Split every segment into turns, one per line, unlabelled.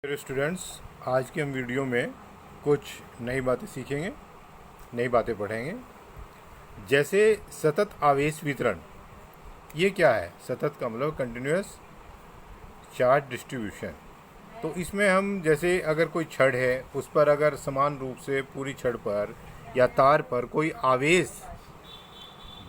मेरे स्टूडेंट्स, आज के हम वीडियो में कुछ नई बातें सीखेंगे, नई बातें पढ़ेंगे। जैसे सतत आवेश वितरण, ये क्या है? सतत का मतलब कंटिन्यूअस चार्ज डिस्ट्रीब्यूशन। तो इसमें हम जैसे अगर कोई छड़ है, उस पर अगर समान रूप से पूरी छड़ पर या तार पर कोई आवेश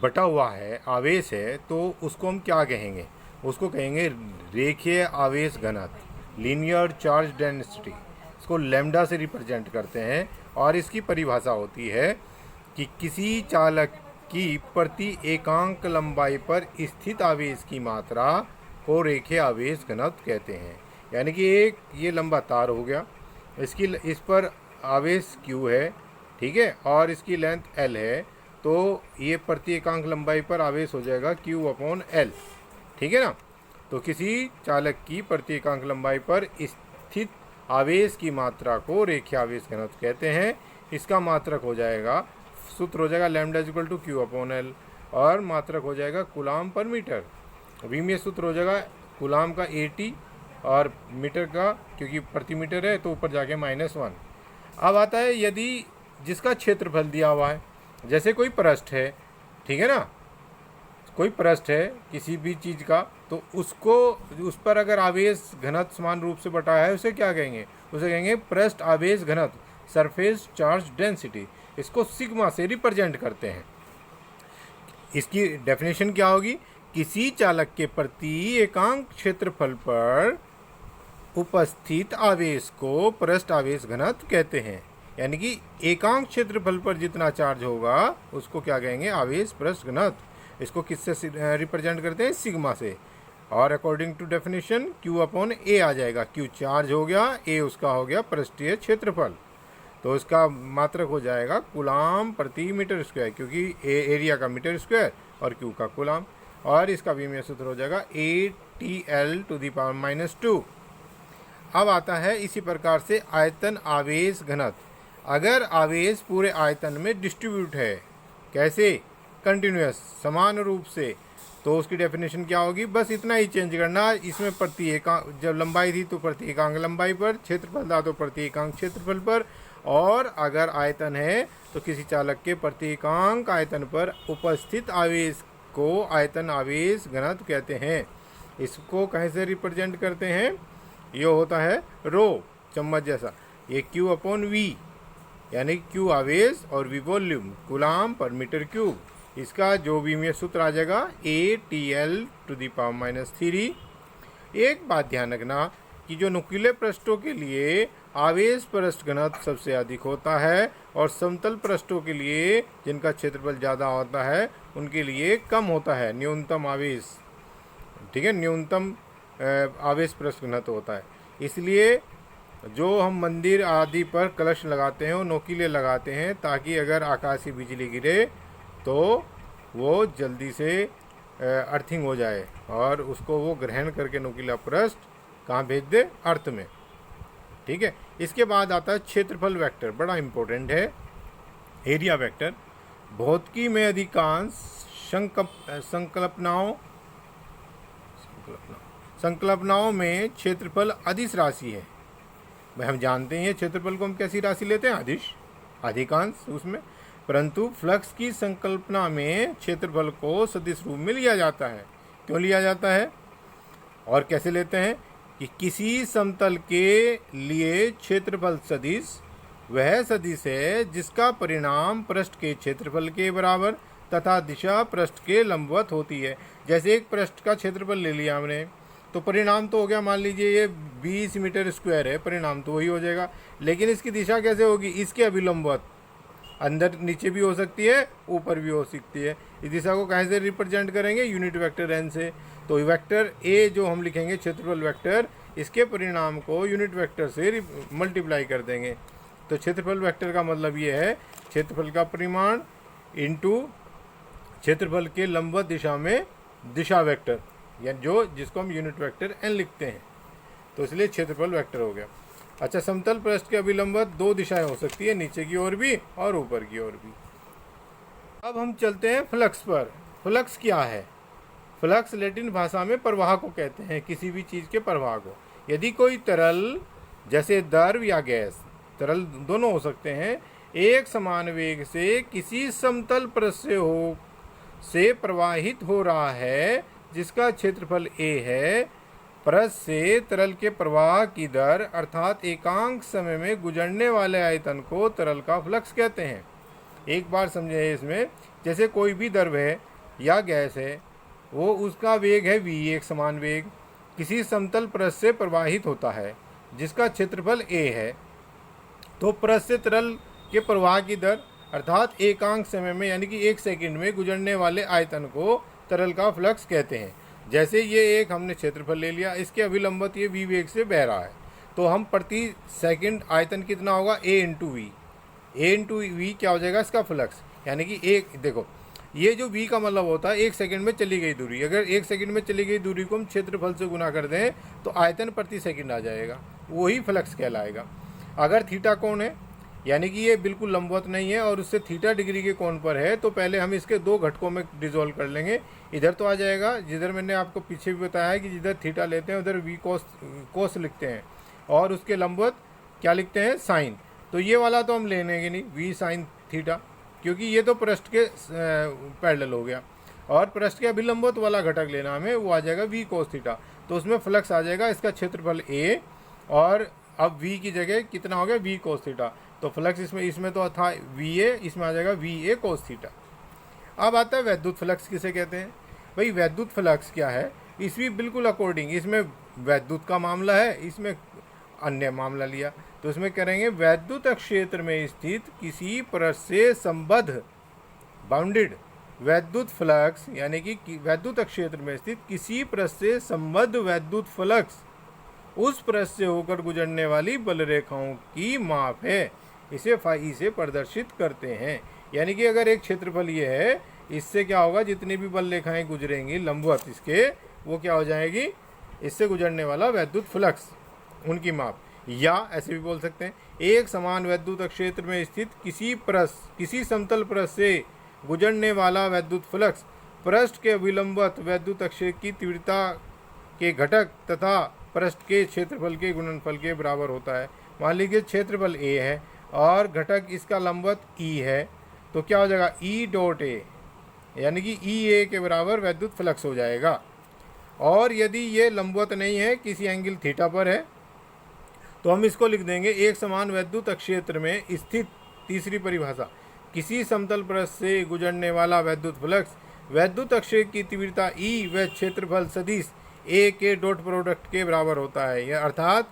बटा हुआ है, आवेश है, तो उसको हम क्या कहेंगे? उसको कहेंगे रेखीय आवेश घनत्व, लीनियर चार्ज डेंसिटी। इसको लैम्डा से रिप्रेजेंट करते हैं और इसकी परिभाषा होती है कि किसी चालक की प्रति एकांक लंबाई पर स्थित आवेश की मात्रा को रेखीय आवेश घनत्व कहते हैं। यानी कि एक ये लंबा तार हो गया, इस पर आवेश Q है, ठीक है, और इसकी लेंथ L है, तो ये प्रति एकांक लंबाई पर आवेश हो जाएगा Q/L, ठीक है ना। तो किसी चालक की प्रति एकांक लंबाई पर स्थित आवेश की मात्रा को रेखीय आवेश घनत्व कहते हैं। इसका मात्रक हो जाएगा, सूत्र हो जाएगा लैम्डा इक्वल टू Q/L और मात्रक हो जाएगा कूलाम पर मीटर। वी में सूत्र हो जाएगा कूलाम का AT और मीटर का, क्योंकि प्रति मीटर है तो ऊपर जाके -1। अब आता है यदि जिसका क्षेत्रफल दिया हुआ है, जैसे कोई पृष्ठ है, ठीक है ना, कोई पृष्ठ है किसी भी चीज़ का, तो उसको उस पर अगर आवेश घनत्व समान रूप से बटा है, उसे क्या कहेंगे? उसे कहेंगे पृष्ठ आवेश घनत्व, सरफेस चार्ज डेंसिटी। इसको सिग्मा से रिप्रेजेंट करते हैं। इसकी डेफिनेशन क्या होगी? किसी चालक के प्रति एकांक क्षेत्रफल पर उपस्थित आवेश को पृष्ठ आवेश घनत्व कहते हैं। यानी कि एकांक क्षेत्रफल पर जितना चार्ज होगा उसको क्या कहेंगे? आवेश पृष्ठ घनत्व। इसको किससे रिप्रेजेंट करते हैं? सिग्मा से। और अकॉर्डिंग टू डेफिनेशन Q/A आ जाएगा। Q चार्ज हो गया, A उसका हो गया पृष्ठीय क्षेत्रफल, तो इसका मात्रक हो जाएगा कूलाम प्रति मीटर स्क्वायर, क्योंकि एरिया का मीटर स्क्वायर और Q का कूलाम, और इसका भी में सूत्र हो जाएगा ATL⁻²। अब आता है इसी प्रकार से आयतन आवेश घनत्व। अगर आवेश पूरे आयतन में डिस्ट्रीब्यूट है, कैसे? कंटिन्यूअस, समान रूप से, तो उसकी डेफिनेशन क्या होगी? बस इतना ही चेंज करना। इसमें प्रति एकांक, जब लंबाई थी तो प्रति एकांक लंबाई पर, क्षेत्रफल था तो प्रति एकांक क्षेत्रफल पर, और अगर आयतन है तो किसी चालक के प्रति एकांक आयतन पर उपस्थित आवेश को आयतन आवेश घनत्व कहते हैं। इसको कहीं से रिप्रेजेंट करते हैं? ये होता है रो, चम्मच जैसा, ये Q/V, यानी Q आवेश और V वॉल्यूम, कूलाम पर मीटर क्यूब। इसका जो भी में सूत्र आ जाएगा ATL⁻³ एक बात ध्यान रखना कि जो नुकीले पृष्ठों के लिए आवेश पृष्ठ घनत्व सबसे अधिक होता है और समतल पृष्ठों के लिए, जिनका क्षेत्रफल ज़्यादा होता है, उनके लिए कम होता है न्यूनतम आवेश, ठीक है, न्यूनतम आवेश पृष्ठ घनत्व होता है। इसलिए जो हम मंदिर आदि पर कलश लगाते हैं वो नोकीले लगाते हैं, ताकि अगर आकाशीय बिजली गिरे तो वो जल्दी से अर्थिंग हो जाए और उसको वो ग्रहण करके नोकीला पृष्ठ कहाँ भेज दे? अर्थ में, ठीक है। इसके बाद आता है क्षेत्रफल वेक्टर, बड़ा इंपॉर्टेंट है। एरिया वेक्टर भौतिकी में अधिकांश संकल्पनाओं में क्षेत्रफल अदिश राशि है। भाई हम जानते हैं क्षेत्रफल को हम कैसी राशि लेते हैं? अदिश, अधिकांश उसमें, परंतु फ्लक्स की संकल्पना में क्षेत्रफल को सदिश रूप में लिया जाता है। क्यों लिया जाता है और कैसे लेते हैं? कि किसी समतल के लिए क्षेत्रफल सदिश वह सदिश है जिसका परिणाम पृष्ठ के क्षेत्रफल के बराबर तथा दिशा पृष्ठ के लंबवत होती है। जैसे एक पृष्ठ का क्षेत्रफल ले लिया हमने, तो परिणाम तो हो गया, मान लीजिए ये 20 मीटर स्क्वायर है, परिणाम तो वही हो जाएगा, लेकिन इसकी दिशा कैसे होगी? इसके अभिलंबवत, अंदर नीचे भी हो सकती है, ऊपर भी हो सकती है। इस दिशा को कहाँ से रिप्रेजेंट करेंगे? यूनिट वेक्टर n से। तो वेक्टर A जो हम लिखेंगे क्षेत्रफल वेक्टर, इसके परिणाम को यूनिट वेक्टर से मल्टीप्लाई कर देंगे। तो क्षेत्रफल वेक्टर का मतलब ये है क्षेत्रफल का परिमाण इंटू क्षेत्रफल के लंबवत दिशा में दिशा वेक्टर, या जिसको हम यूनिट वेक्टर n लिखते हैं, तो इसलिए क्षेत्रफल वेक्टर हो गया। अच्छा, समतल पृष्ठ के अभिलंबवत दो दिशाएं हो सकती है, नीचे की ओर भी और ऊपर की ओर भी। अब हम चलते हैं फ्लक्स पर। फ्लक्स क्या है? फ्लक्स लैटिन भाषा में प्रवाह को कहते हैं, किसी भी चीज़ के प्रवाह को। यदि कोई तरल जैसे द्रव या गैस, तरल दोनों हो सकते हैं, एक समान वेग से किसी समतल पृष्ठ से प्रवाहित हो रहा है जिसका क्षेत्रफल a है। पृष्ठ से तरल के प्रवाह की दर अर्थात एकांक समय में गुजरने वाले आयतन को तरल का फ्लक्स कहते हैं। एक बार समझे इसमें, जैसे कोई भी द्रव है या गैस है, वो उसका वेग है v, एक समान वेग किसी समतल पृष्ठ से प्रवाहित होता है जिसका क्षेत्रफल a है। तो पृष्ठ से तरल के प्रवाह की दर अर्थात एकांक समय में यानी कि 1 सेकंड में गुजरने वाले आयतन को तरल का फ्लक्स कहते हैं। जैसे ये एक हमने क्षेत्रफल ले लिया, इसके अभिलंबत ये v वेग से बह रहा है, तो हम प्रति सेकंड आयतन कितना होगा a into V. a into V क्या हो जाएगा, इसका फ्लक्स, यानी कि एक देखो ये जो v का मतलब होता है 1 सेकंड में चली गई दूरी। अगर 1 सेकंड में चली गई दूरी को हम क्षेत्रफल से गुना कर दें तो आयतन प्रति सेकंड आ जाएगा, वही फ्लक्स कहलाएगा। अगर थीटा कोण है यानी कि ये बिल्कुल लंबवत नहीं है और उससे थीटा डिग्री के कोण पर है, तो पहले हम इसके 2 घटकों में डिसॉल्व कर लेंगे। इधर तो आ जाएगा, जिधर मैंने आपको पीछे भी बताया है कि जिधर थीटा लेते हैं उधर वी कोस लिखते हैं और उसके लंबवत क्या लिखते हैं, साइन। तो ये वाला तो हम ले लेंगे नहीं, वी साइन थीटा, क्योंकि ये तो पृष्ठ के पैरेलल हो गया। और पृष्ठ के अभिलंबवत वाला घटक लेना हमें, वो आ जाएगा वी कोस थीटा। तो उसमें फ्लक्स आ जाएगा इसका क्षेत्रफल a, और अब v की जगह कितना हो गया, वी कोस थीटा। तो फ्लक्स इसमें तो था va, इसमें आ जाएगा va कोस थीटा। अब आता है वैद्युत फ्लक्स किसे कहते हैं। भाई वैद्युत फ्लक्स क्या है, इसमें बिल्कुल अकॉर्डिंग, इसमें वैद्युत का मामला है, इसमें अन्य मामला लिया, तो इसमें करेंगे वैद्युत क्षेत्र में स्थित किसी पृष्ठ से संबद्ध बाउंडेड वैद्युत फ्लक्स, यानी कि वैद्युत क्षेत्र में स्थित किसी पृष्ठ से संबद्ध वैद्युत फ्लक्स उस पृष्ठ से होकर गुजरने वाली बल रेखाओं की माप है। इसे फाई से प्रदर्शित करते हैं। यानी कि अगर एक क्षेत्रफल ये है, इससे क्या होगा, जितनी भी बल रेखाएं गुजरेंगी लंबवत इसके, वो क्या हो जाएगी, इससे गुजरने वाला वैद्युत फ्लक्स, उनकी माप। या ऐसे भी बोल सकते हैं, एक समान वैद्युत क्षेत्र में स्थित किसी समतल पृष्ठ से गुजरने वाला वैद्युत फ्लक्स पृष्ठ के विलंबत वैद्युत क्षेत्र की तीव्रता के घटक तथा पृष्ठ के क्षेत्रफल के गुणनफल के बराबर होता है। मान लीजिए क्षेत्रफल a है और घटक इसका लंबवत e है, तो क्या हो जाएगा, e डॉट a, यानी कि EA के बराबर वैद्युत फ्लक्स हो जाएगा। और यदि ये लंबवत नहीं है, किसी एंगल थीटा पर है, तो हम इसको लिख देंगे एक समान वैद्युत क्षेत्र में स्थित, तीसरी परिभाषा, किसी समतल पृष्ठ से गुजरने वाला वैद्युत फ्लक्स वैद्युत क्षेत्र की तीव्रता E व क्षेत्रफल सदिश A के डॉट प्रोडक्ट के बराबर होता है। यह अर्थात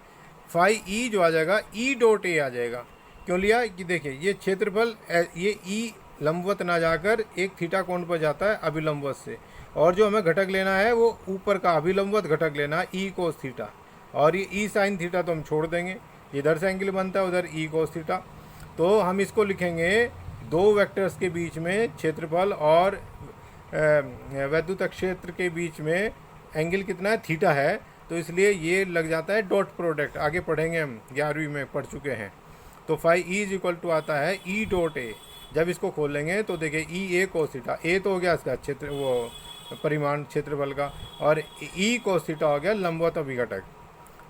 फाई E जो आ जाएगा E डॉट A आ जाएगा। क्यों लिया कि देखिए ये क्षेत्रफल, ये E लंबवत ना जाकर एक थीटा कोण पर जाता है अभिलंबवत से, और जो हमें घटक लेना है वो ऊपर का अभिलंबवत घटक लेना है E कोस थीटा, और ये E साइन थीटा तो हम छोड़ देंगे, इधर से एंगल बनता है उधर E कोस थीटा। तो हम इसको लिखेंगे 2 वेक्टर्स के बीच में क्षेत्रफल और वैद्युत क्षेत्र के बीच में एंगल कितना है, थीटा है, तो इसलिए ये लग जाता है डॉट प्रोडक्ट। आगे पढ़ेंगे, हम 11वीं में पढ़ चुके हैं। तो phi E is equal to आता है ई डॉट ए। जब इसको खोलेंगे तो देखिए ई ए कोस थीटा, ए तो हो गया इसका क्षेत्र, वो परिमाण क्षेत्रफल का, और ई कोस थीटा हो गया लंबवत अभिघटक।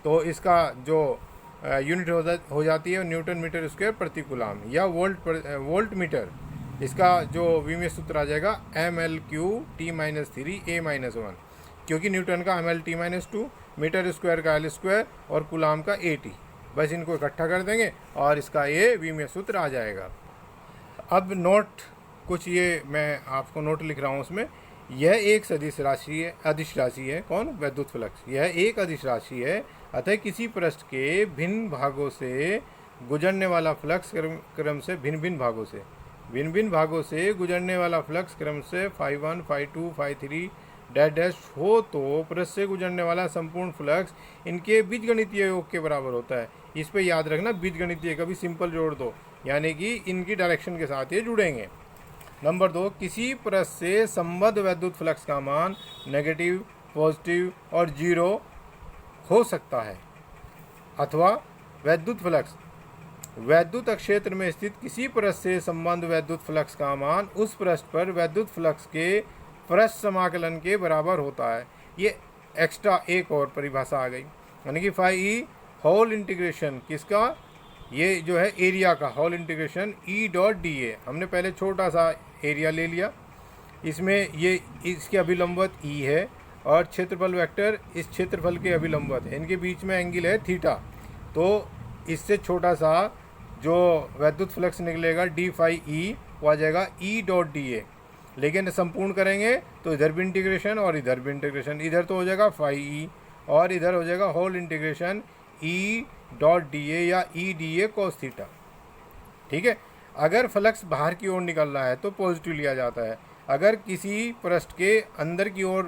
तो इसका जो यूनिट हो जाती है न्यूटन मीटर स्क्वायर प्रति कूलम या वोल्ट मीटर। इसका जो विमेय सूत्र आ जाएगा mL3T-3 A-1, क्योंकि न्यूटन का mL_T-2, मीटर स्क्वायर का L स्क्वायर और कूलम का AT। बस इनको इकट्ठा कर देंगे और इसका ये विमेय सूत्र आ जाएगा। अब नोट कुछ, ये मैं आपको नोट लिख रहा हूँ उसमें, यह एक सदिश राशि है, अदिश राशि है। कौन, वैद्युत फ्लक्स। यह एक अदिश राशि है, अतः किसी पृष्ठ के भिन्न भागों से गुजरने वाला फ्लक्स क्रम से भिन्न भागों से गुजरने वाला फ्लक्स क्रम से φ1 φ2 φ3 डैश हो, तो पृष्ठ से गुजरने वाला संपूर्ण फ्लक्स इनके बीजगणितीय योग के बराबर होता है। इस पे याद रखना, बीजगणितीय कभी सिंपल जोड़ दो, यानी कि इनकी डायरेक्शन के साथ ये जुड़ेंगे। नंबर 2, किसी पृष्ठ से संबद्ध वैद्युत फ्लक्स का मान नेगेटिव, पॉजिटिव और 0 हो सकता है, अथवा वैद्युत फ्लक्स वैद्युत क्षेत्र में स्थित किसी पृष्ठ से संबद्ध वैद्युत फ्लक्स का मान उस पृष्ठ पर वैद्युत फ्लक्स के पृष्ठ समाकलन के बराबर होता है। ये एक्स्ट्रा एक और परिभाषा आ गई, यानी कि फाई ई होल इंटीग्रेशन किसका, ये जो है एरिया का whole integration E dot D A. हमने पहले छोटा सा एरिया ले लिया, इसमें ये इसके अभिलंबवत ई है और क्षेत्रफल वेक्टर इस क्षेत्रफल के अभिलंबवत है, इनके बीच में एंगल है थीटा। तो इससे छोटा सा जो वैद्युत फ्लक्स निकलेगा डी फाई ई, वो आ जाएगा ई डॉट डी ए। लेकिन संपूर्ण करेंगे तो इधर भी इंटीग्रेशन और इधर भी इंटीग्रेशन, इधर तो हो जाएगा फाई ई और इधर हो जाएगा whole integration E dot D A या E D A cos theta. ठीक है, अगर फ्लक्स बाहर की ओर निकल रहा है तो पॉजिटिव लिया जाता है, अगर किसी पृष्ठ के अंदर की ओर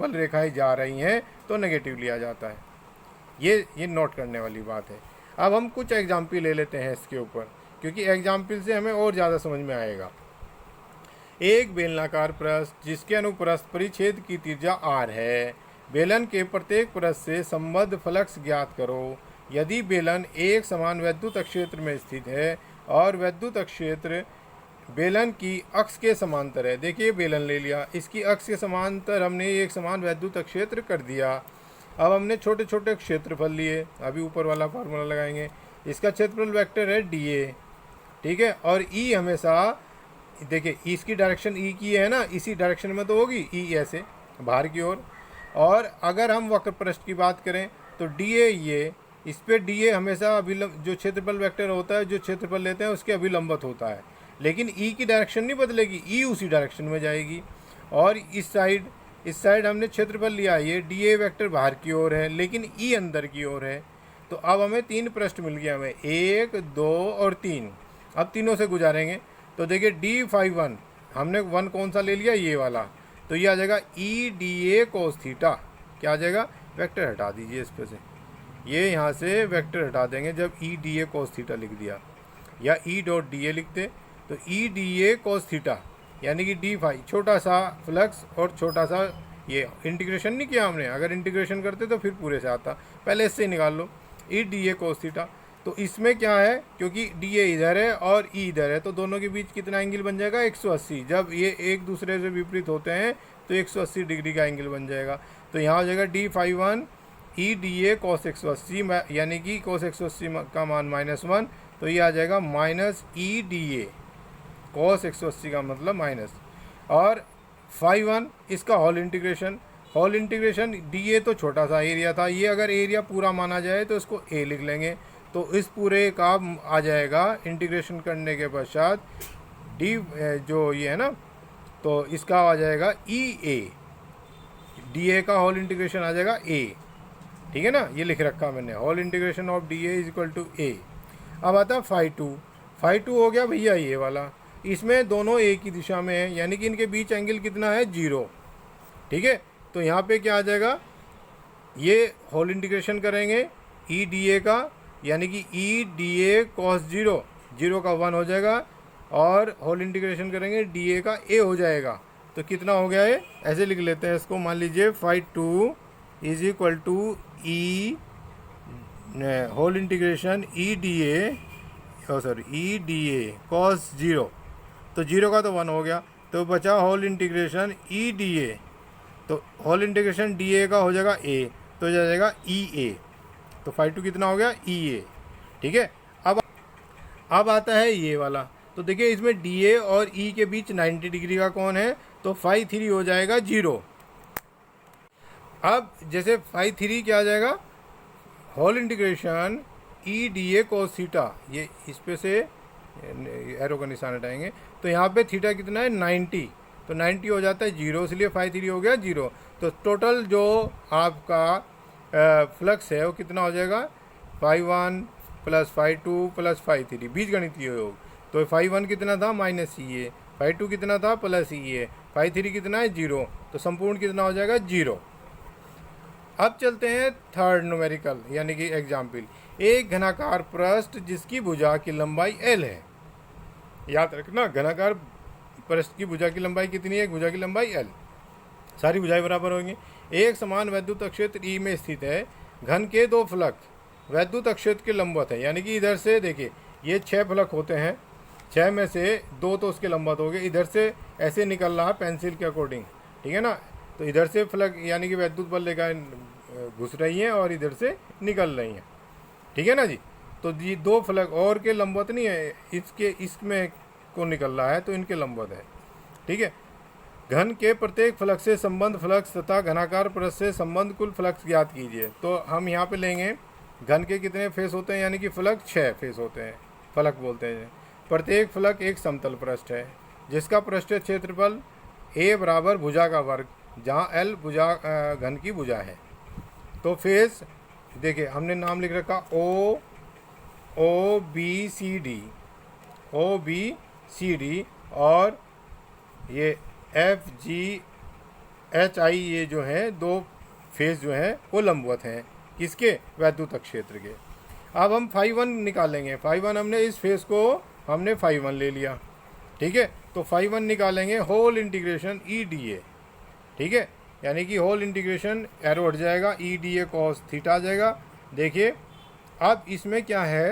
बल रेखाएं जा रही हैं तो नेगेटिव लिया जाता है। ये नोट करने वाली बात है। अब हम कुछ एग्जाम्पल ले लेते हैं इसके ऊपर, क्योंकि एग्जाम्पल से हमें और ज़्यादा समझ में आएगा। एक बेलनाकार पृष्ठ जिसके अनुप्रस्थ परिच्छेद की त्रिज्या r है, बेलन के प्रत्येक पृष्ठ से संबद्ध फ्लक्स ज्ञात करो। यदि बेलन एक समान वैद्युत क्षेत्र में स्थित है और वैद्युत क्षेत्र बेलन की अक्ष के समांतर है, देखिए बेलन ले लिया, इसकी अक्ष के समांतर हमने एक समान वैद्युत क्षेत्र कर दिया। अब हमने छोटे छोटे क्षेत्रफल लिए, अभी ऊपर वाला फार्मूला लगाएंगे। इसका क्षेत्रफल वेक्टर है डी ए, ठीक है, और ई हमेशा देखिए इसकी डायरेक्शन ई की है ना, इसी डायरेक्शन में तो होगी ई ऐसे बाहर की ओर। और अगर हम वक्र पृष्ठ की बात करें तो डी ए ये, इस पे डी ए हमेशा अभिलंब जो क्षेत्रफल वेक्टर होता है, जो क्षेत्रफल लेते हैं उसके अभिलंबत होता है, लेकिन ई की डायरेक्शन नहीं बदलेगी, ई उसी डायरेक्शन में जाएगी। और इस साइड हमने क्षेत्रफल लिया, ये डी ए वैक्टर बाहर की ओर है लेकिन ई अंदर की ओर है। तो अब हमें 3 पृष्ठ मिल गया, हमें 1, 2 और 3। अब तीनों से गुजारेंगे तो देखिए डी फाई 1, हमने 1 कौन सा ले लिया, ये वाला, तो ये आ जाएगा ई डी ए कोस थीटा। क्या आ जाएगा, वेक्टर हटा दीजिए इस पे से, ये यहाँ से वेक्टर हटा देंगे जब ई डी ए कोस थीटा लिख दिया, या ई डॉट डी ए लिखते तो ई डी ए कोस थीटा, यानी कि डी फाई छोटा सा फ्लक्स और छोटा सा ये इंटीग्रेशन नहीं किया हमने, अगर इंटीग्रेशन करते तो फिर पूरे से आता, पहले इससे निकाल लो ई डी ए कोस थीटा। तो इसमें क्या है, क्योंकि डी ए इधर है और ई इधर है तो दोनों के बीच कितना एंगल बन जाएगा, 180। जब ये एक दूसरे से विपरीत होते हैं तो 180 डिग्री का एंगल बन जाएगा। तो यहाँ हो जाएगा D phi 1 E D A cos 180, यानी कि कॉस 180 का मान -1, तो ये आ जाएगा minus E D A cos 180 का मतलब माइनस, और फाई 1 इसका होल इंटीग्रेशन डी ए तो छोटा सा एरिया था, ये अगर एरिया पूरा माना जाए तो इसको ए लिख लेंगे। तो इस पूरे का आ जाएगा इंटीग्रेशन करने के पश्चात डी जो ये है ना, तो इसका आ जाएगा ई ए, डी ए का होल इंटीग्रेशन आ जाएगा ए, ठीक है ना, ये लिख रखा मैंने, whole integration of D A is equal to A. अब आता है फाई 2 हो गया भैया ये वाला, इसमें दोनों एक ही दिशा में है, यानी कि इनके बीच एंगल कितना है, 0, ठीक है। तो यहाँ पे क्या आ जाएगा, ये होल इंटीग्रेशन करेंगे ई डी ए का, यानी कि ई डी ए कॉस 0 का 1 हो जाएगा, और होल इंटीग्रेशन करेंगे डी ए का ए हो जाएगा। तो कितना हो गया है, ऐसे लिख लेते हैं इसको, मान लीजिए phi 2 is equal to E whole integration E D A cos 0, तो 0 का तो 1 हो गया, तो बचा whole integration E D A, तो होल इंटीग्रेशन डी ए का हो जाएगा ए, तो हो जाएगा ई ए। तो फाई 2 कितना हो गया, ई ए, ठीक है। अब आता है ये वाला, तो देखिए इसमें डी ए और ई के बीच 90 डिग्री का कोण है, तो फाई 3 हो जाएगा 0। अब जैसे फाई 3 क्या आ जाएगा, whole integration E D A cos theta, ये इस पे से एरो का निशान हटाएंगे, तो यहाँ पे थीटा कितना है, 90, तो 90 हो जाता है 0, इसलिए फाई 3 हो गया 0। तो टोटल जो आपका फ्लक्स है वो कितना हो जाएगा, phi 1 plus phi 2 plus phi 3, बीजगणितीय योग। तो फाई 1 कितना था, माइनस ई ए, फाई 2 कितना था, प्लस ई ए, फाई 3 कितना है, 0, तो संपूर्ण कितना हो जाएगा, 0। अब चलते हैं थर्ड न्यूमेरिकल, यानी कि एग्जाम्पल। एक घनाकार पृष्ठ जिसकी भुजा की लंबाई l है, याद रखना घनाकार पृष्ठ की भुजा की लंबाई कितनी है, एक भुजा की लंबाई l, सारी भुजाएं बराबर होंगी। एक समान वैद्युत क्षेत्र ई में स्थित है, घन के 2 फलक वैद्युत क्षेत्र के लंबवत है, यानी कि इधर से देखिए ये 6 फलक होते हैं, 6 में से 2 तो उसके लंबवत हो गए, इधर से ऐसे निकल रहा है पेंसिल के अकॉर्डिंग, ठीक है ना। तो इधर से फलक यानी कि वैद्युत बल लेकर घुस रही हैं और इधर से निकल रही हैं। ठीक है ना जी। तो ये दो फ्लक्स और के लंबवत नहीं है, इसके इसमें को निकल रहा है तो इनके लंबवत है। ठीक है। घन के प्रत्येक फ्लक्स से संबंध फ्लक्स तथा घनाकार पृष्ठ से संबंध कुल फ्लक्स ज्ञात कीजिए। तो हम यहाँ पे लेंगे घन के कितने फेस होते हैं, यानी कि फलक 6 फेस होते हैं, फलक बोलते हैं। प्रत्येक फलक एक समतल पृष्ठ है जिसका पृष्ठीय क्षेत्रफल A बराबर भुजा का वर्ग, जहाँ L भुजा घन की भुजा है। तो फेस देखिए हमने नाम लिख रखा ओ बी सी डी और ये FGHI, ये जो है दो फेस जो हैं वो लंबवत हैं किसके, वैद्युत क्षेत्र के। अब हम φ1 निकालेंगे। φ1 हमने इस फेस को हमने φ1 ले लिया। ठीक है। तो φ1 निकालेंगे होल इंटीग्रेशन EDA। ठीक है, यानी कि होल इंटीग्रेशन एरो हट जाएगा, EDA cos थीटा आ जाएगा। देखिए अब इसमें क्या है,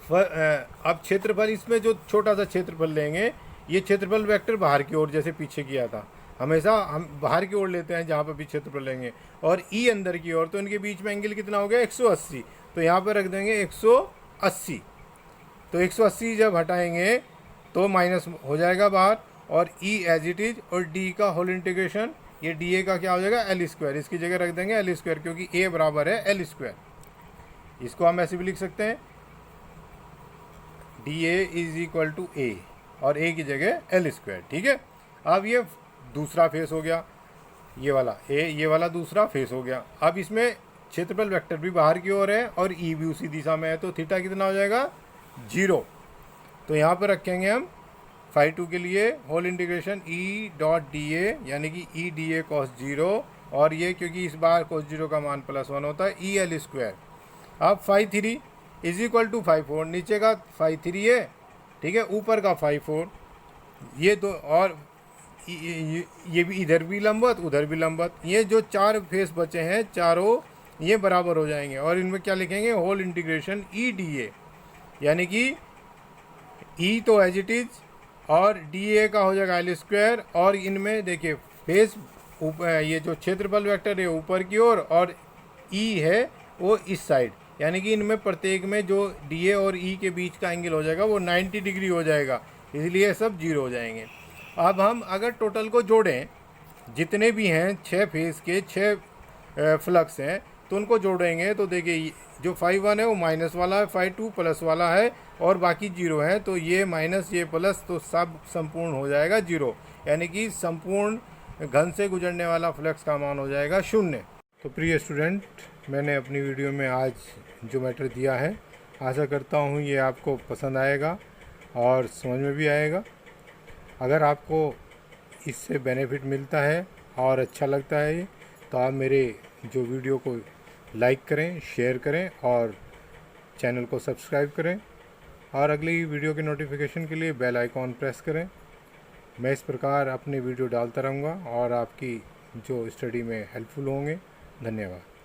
अब क्षेत्रफल, इसमें जो छोटा सा क्षेत्रफल लेंगे, ये क्षेत्रफल वेक्टर बाहर की ओर जैसे पीछे किया था, हमेशा हम बाहर की ओर लेते हैं जहाँ पर भी क्षेत्रफल लेंगे, और ई अंदर की ओर, तो इनके बीच में एंगल कितना हो गया 180। तो यहाँ पर रख देंगे 180। तो 180 जब हटाएंगे तो माइनस हो जाएगा बाहर, और ई एज इट इज, और डी का होल इंटीग्रेशन, ये डी ए का क्या हो जाएगा L स्क्वायर, इसकी जगह रख देंगे L स्क्वायर, क्योंकि ए बराबर है L स्क्वायर। इसको हम ऐसे भी लिख सकते हैं D A is equal to A, और ए की जगह L स्क्वायर। ठीक है। अब ये दूसरा फेस हो गया, ये वाला ए, ये वाला दूसरा फेस हो गया। अब इसमें क्षेत्रफल वेक्टर भी बाहर की ओर है और ई भी उसी दिशा में है, तो थीटा कितना हो जाएगा 0। तो यहाँ पर रखेंगे हम φ2 के लिए whole integration E dot D A, यानी कि ई डी ए cos 0, और ये क्योंकि इस बार cos 0 का मान +1 होता है ई L स्क्वायर। अब φ3 इज इक्वल टू φ4, नीचे का φ3 है, ठीक है, ऊपर का φ4, ये दो, और ये भी इधर भी लंबवत उधर भी लंबवत, ये जो 4 फेस बचे हैं चारों ये बराबर हो जाएंगे, और इनमें क्या लिखेंगे whole integration E D A, यानी कि ई तो एज इट इज और डी ए का हो जाएगा L स्क्वायर, और इनमें देखिए फेस ये जो क्षेत्रफल वेक्टर है ऊपर की ओर और ई है वो इस साइड, यानी कि इनमें प्रत्येक में जो डी ए और ई के बीच का एंगल हो जाएगा वो 90 डिग्री हो जाएगा, इसलिए सब 0 हो जाएंगे। अब हम अगर टोटल को जोड़ें, जितने भी हैं 6 फेस के 6 फ्लक्स हैं, तो उनको जोड़ेंगे तो देखिए जो φ1 है वो माइनस वाला है, φ2 प्लस वाला है, और बाकी 0 है, तो ये माइनस ये प्लस, तो सब संपूर्ण हो जाएगा 0, यानी कि संपूर्ण घन से गुजरने वाला फ्लक्स का मान हो जाएगा 0। तो प्रिय स्टूडेंट, मैंने अपनी वीडियो में आज जो मैटर दिया है, आशा करता हूँ ये आपको पसंद आएगा और समझ में भी आएगा। अगर आपको इससे बेनिफिट मिलता है और अच्छा लगता है तो आप मेरे जो वीडियो को लाइक करें, शेयर करें और चैनल को सब्सक्राइब करें, और अगली वीडियो के नोटिफिकेशन के लिए बेल आइकॉन प्रेस करें। मैं इस प्रकार अपनी वीडियो डालता रहूँगा और आपकी जो स्टडी में हेल्पफुल होंगे। धन्यवाद।